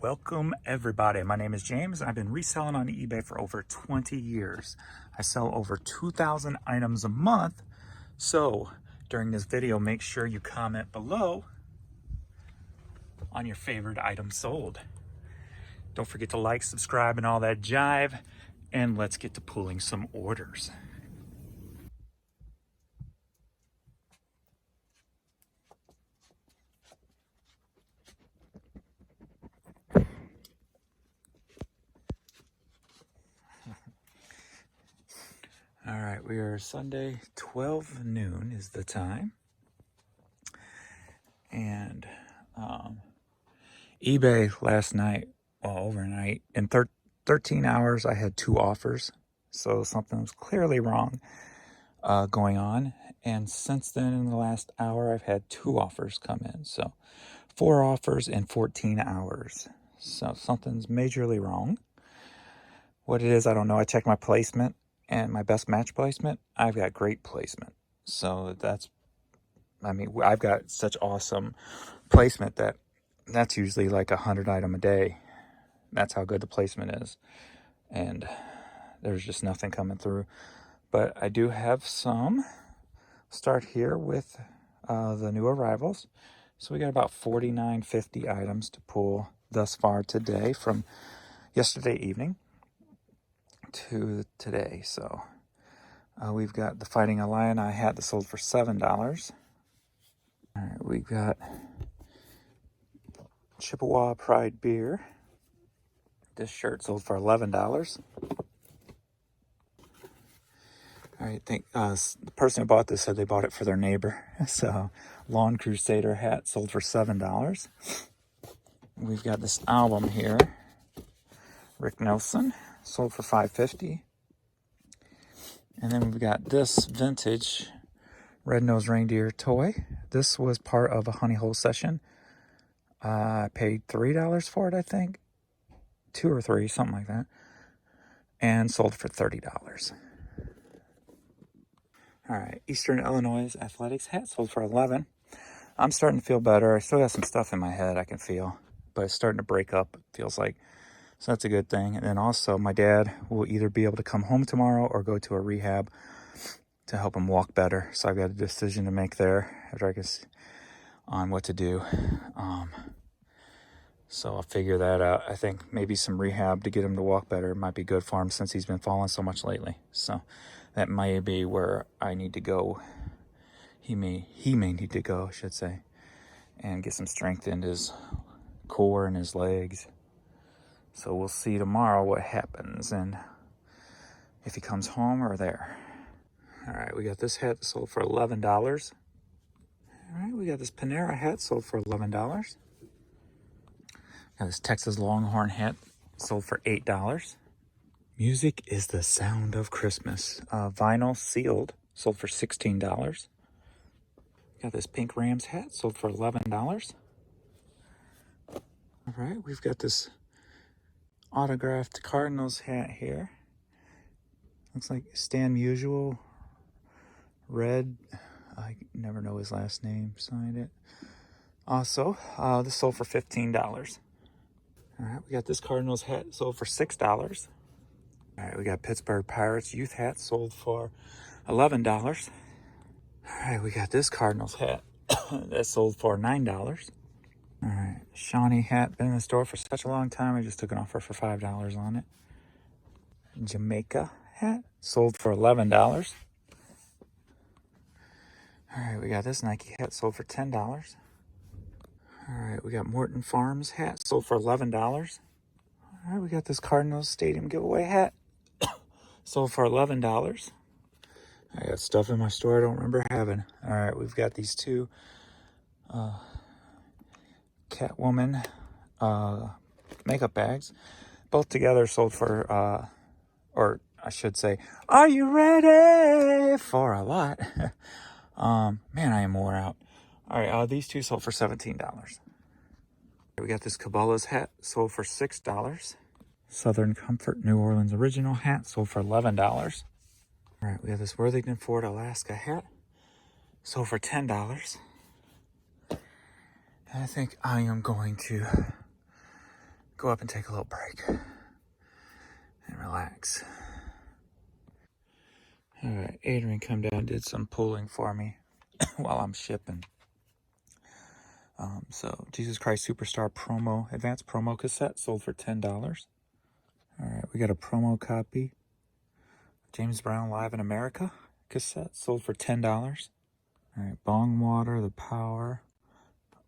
Welcome everybody. My name is James. I've been reselling on eBay for over 20 years. I sell over 2,000 items a month. So during this video, make sure you comment below on your favorite item sold. Don't forget to like, subscribe, and all that jive. And let's get to pulling some orders. All right, we are Sunday, 12 noon is the time. And eBay last night, well, overnight, in 13 hours, I had 2 offers. So something was clearly wrong going on. And since then, in the last hour, I've had 2 offers come in. So 4 offers in 14 hours. So something's majorly wrong. What it is, I don't know. I checked my placement and my best match placement. I've got great placement. So I've got such awesome placement that's usually like 100 item a day. That's how good the placement is. And there's just nothing coming through. But I do have some. Start here with the new arrivals. So we got about 49.50 items to pull thus far today, from yesterday evening to today. So we've got the Fighting Illini hat that sold for $7. All right, we've got Chippewa Pride beer. This shirt sold for $11. All right, I think the person who bought this said they bought it for their neighbor. So, Lawn Crusader hat sold for $7. We've got this album here, Rick Nelson, sold for $5.50. And then we've got this vintage red-nosed reindeer toy. This was part of a honey hole session. I paid $3 for it, I think. 2 or 3, something like that. And sold for $30. All right, Eastern Illinois Athletics hat sold for $11. I'm starting to feel better. I still got some stuff in my head I can feel, but it's starting to break up, it feels like. So that's a good thing. And then also, my dad will either be able to come home tomorrow or go to a rehab to help him walk better. So I've got a decision to make there after I can see on what to do. So I'll figure that out. I think maybe some rehab to get him to walk better might be good for him, since he's been falling so much lately. So that may be where I need to go. He may need to go, I should say, and get some strength in his core and his legs. So we'll see tomorrow what happens and if he comes home or there. All right, we got this hat sold for $11. All right, we got this Panera hat sold for $11. Got this Texas Longhorn hat sold for $8. Music is the sound of Christmas. Vinyl sealed sold for $16. Got this Pink Rams hat sold for $11. All right, we've got this autographed Cardinals hat here. Looks like Stan Musial, red. I never know his last name. Signed it. Also, this sold for $15. All right, we got this Cardinals hat sold for $6. All right, we got Pittsburgh Pirates youth hat sold for $11. All right, we got this Cardinals hat that sold for $9. All right, Shawnee hat, been in the store for such a long time, I just took an offer for $5 on it. Jamaica hat sold for $11. All right, we got this Nike hat sold for $10. All right, we got Morton Farms hat sold for $11. All right, we got this Cardinals Stadium giveaway hat sold for $11. I got stuff in my store I don't remember having. All right, we've got these 2 Catwoman makeup bags. Both together sold for, or I should say, are you ready for a lot? Man, I am wore out. All right, these 2 sold for $17. We got this Cabela's hat sold for $6. Southern Comfort New Orleans Original hat sold for $11. All right, we have this Worthington Ford Alaska hat sold for $10. And I think I am going to go up and take a little break and relax. All right, Adrian come down, did some pulling for me while I'm shipping. So Jesus Christ Superstar promo, advanced promo cassette sold for $10. All right, we got a promo copy. James Brown Live in America cassette sold for $10. All right, Bong Water, the power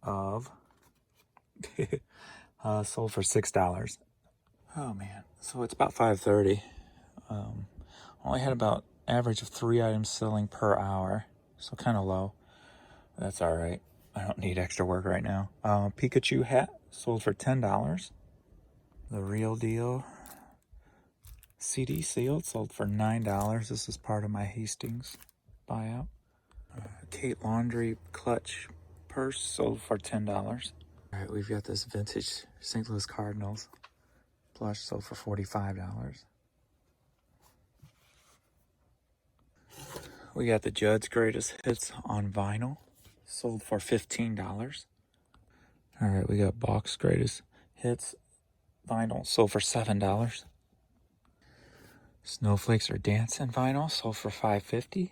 of, sold for $6. Oh man, so it's about 5:30. Only had about average of 3 items selling per hour, so kind of low. That's all right. I don't need extra work right now. Pikachu hat sold for $10. The Real Deal CD sealed sold for $9. This is part of my Hastings buyout. Kate Laundry clutch purse sold for $10. All right, we've got this vintage St. Louis Cardinals plush sold for $45. We got the Judd's Greatest Hits on vinyl sold for $15. All right, we got Bach's Greatest Hits vinyl sold for $7. Snowflakes Are Dancing vinyl sold for $5.50.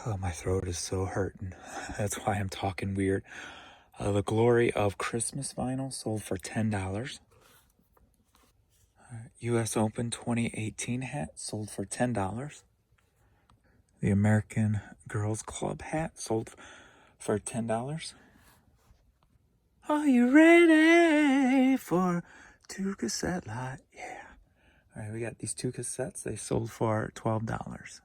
Oh, my throat is so hurting. That's why I'm talking weird. The Glory of Christmas vinyl sold for $10. U.S. Open 2018 hat sold for $10. The American Girls Club hat sold for $10. Are you ready for 2 cassette lot? Yeah. All right, we got these 2 cassettes. They sold for $12.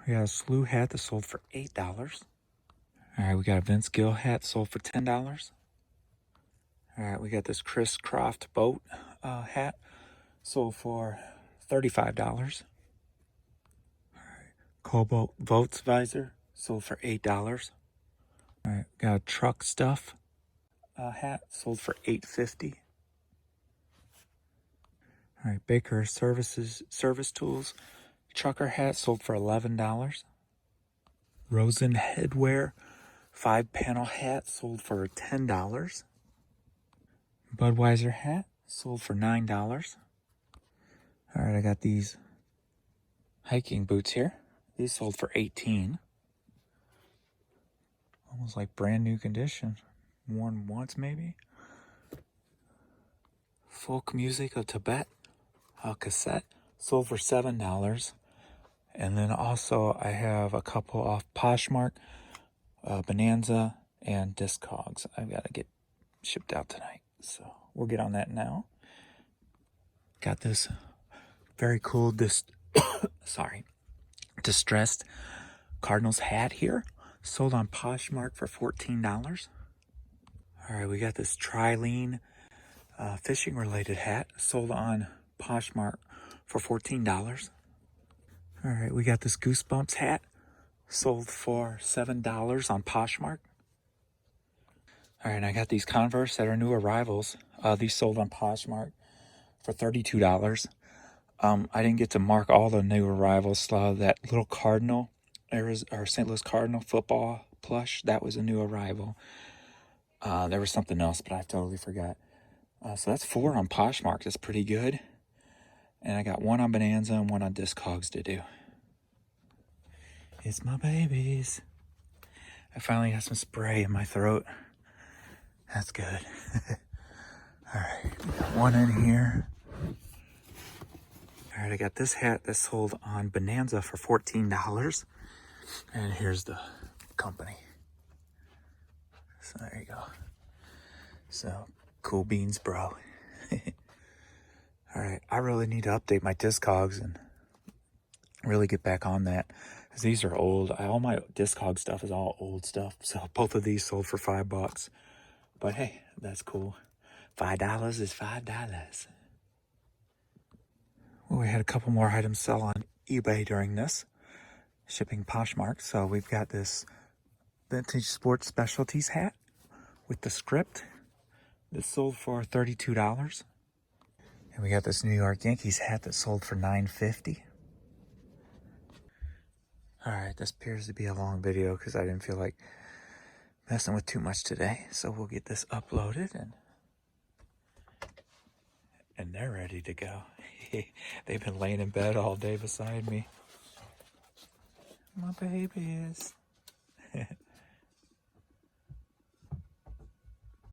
We got a Slew hat that sold for $8. All right, we got a Vince Gill hat sold for $10. All right, we got this Chris Croft boat hat sold for $35. All right, Cobalt Votes visor sold for $8. All right, got a Truck Stuff hat sold for $8.50. All right, Baker Service Tools trucker hat sold for $11. Rosen Headwear 5-panel hat sold for $10. Budweiser hat sold for $9. All right, I got these hiking boots here. These sold for $18. Almost like brand new condition. Worn once maybe. Folk Music of Tibet cassette sold for $7. And then also I have a couple off Poshmark, Bonanza, and DICOGS. I've got to get shipped out tonight, so we'll get on that now. Got this very cool distressed Cardinals hat here, sold on Poshmark for $14. All right, we got this Trilene fishing related hat sold on Poshmark for $14. All right, we got this Goosebumps hat sold for $7 on Poshmark. All right, I got these Converse that are new arrivals. These sold on Poshmark for $32. I didn't get to mark all the new arrivals. That little Cardinal, or St. Louis Cardinal football plush, that was a new arrival. There was something else, but I totally forgot. So that's 4 on Poshmark. That's pretty good. And I got 1 on Bonanza and 1 on DICOGS to do. It's my babies. I finally got some spray in my throat. That's good. All right, we got 1 in here. All right, I got this hat that sold on Bonanza for $14. And here's the company. So there you go. So, cool beans, bro. All right, I really need to update my DICOGS and really get back on that. Because these are old. All my DICOGS stuff is all old stuff. So both of these sold for $5. But hey, that's cool. $5 is $5. Well, we had a couple more items sell on eBay during this shipping Poshmark. So we've got this vintage sports specialties hat with the script. This sold for $32. And we got this New York Yankees hat that sold for $9.50. All right, this appears to be a long video because I didn't feel like messing with too much today. So we'll get this uploaded and they're ready to go. They've been laying in bed all day beside me. My babies.